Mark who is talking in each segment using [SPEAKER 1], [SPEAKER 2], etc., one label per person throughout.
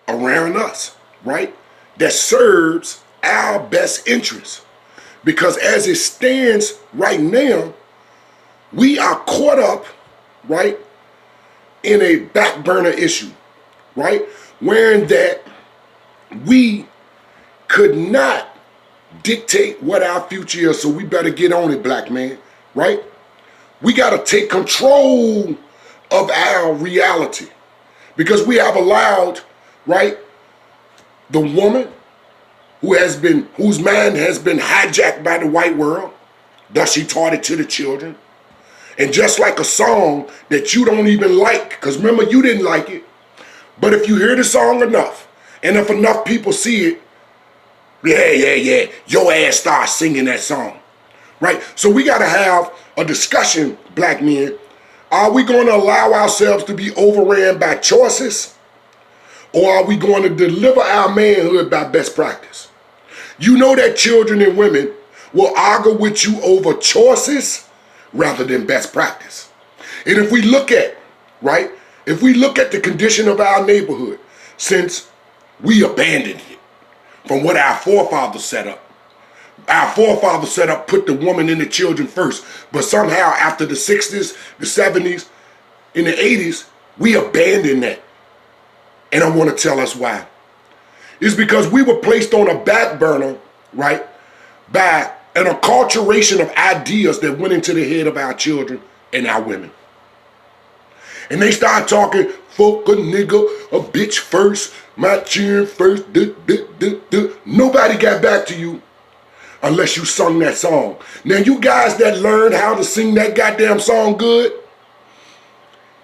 [SPEAKER 1] around us, right? That serves our best interests. Because as it stands right now, we are caught up, right, in a back burner issue, right? Wherein that we could not dictate what our future is, so we better get on it, black man, right? We got to take control of our reality because we have allowed, right, the woman whose mind has been hijacked by the white world, thus she taught it to the children. And just like a song that you don't even like, because remember, you didn't like it, but if you hear the song enough, and if enough people see it, yeah, your ass starts singing that song, right? So we got to have a discussion, black men. Are we going to allow ourselves to be overran by choices? Or are we going to deliver our manhood by best practice? You know that children and women will argue with you over choices rather than best practice. And if we look at, right, if we look at the condition of our neighborhood since we abandoned it from what our forefathers set up. Our forefathers set up, put the woman and the children first. But somehow after the 60s, the 70s, in the 80s, we abandoned that. And I want to tell us why. It's because we were placed on a back burner, right, by an acculturation of ideas that went into the head of our children and our women. And they start talking, fuck a nigga, a bitch first, my chin first, Nobody got back to you unless you sung that song. Now you guys that learned how to sing that goddamn song good,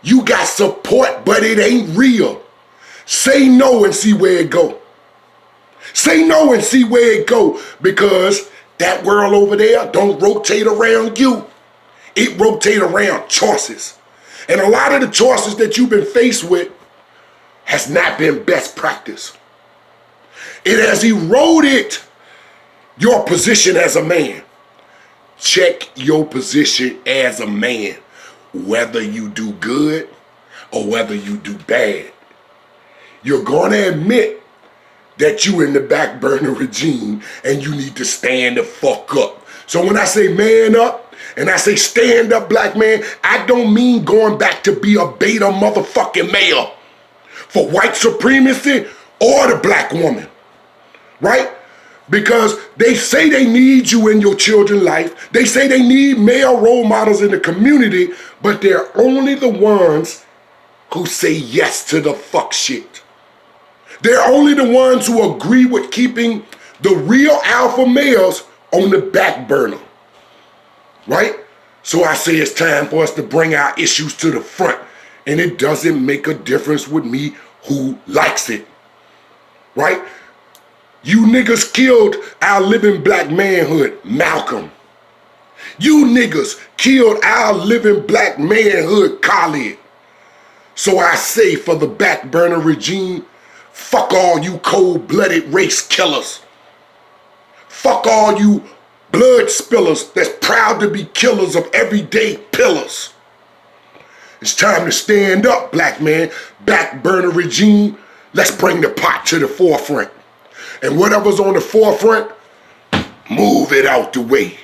[SPEAKER 1] you got support, but it ain't real. Say no and see where it go. Say no and see where it go, because that world over there don't rotate around you. It rotate around choices. And a lot of the choices that you've been faced with has not been best practice. It has eroded your position as a man. Check your position as a man, whether you do good or whether you do bad. You're going to admit that you in the back burner regime and you need to stand the fuck up. So when I say man up and I say stand up, black man, I don't mean going back to be a beta motherfucking male for white supremacy or the black woman, right? Because they say they need you in your children's life. They say they need male role models in the community, but they're only the ones who say yes to the fuck shit. They're only the ones who agree with keeping the real alpha males on the back burner, right? So I say it's time for us to bring our issues to the front, and it doesn't make a difference with me who likes it, right? You niggas killed our living black manhood, Malcolm. You niggas killed our living black manhood, Khalid. So I say for the back burner regime, fuck all you cold-blooded race killers. Fuck all you blood spillers that's proud to be killers of everyday pillars. It's time to stand up, black man. Back burner regime, let's bring the pot to the forefront. And whatever's on the forefront, move it out the way.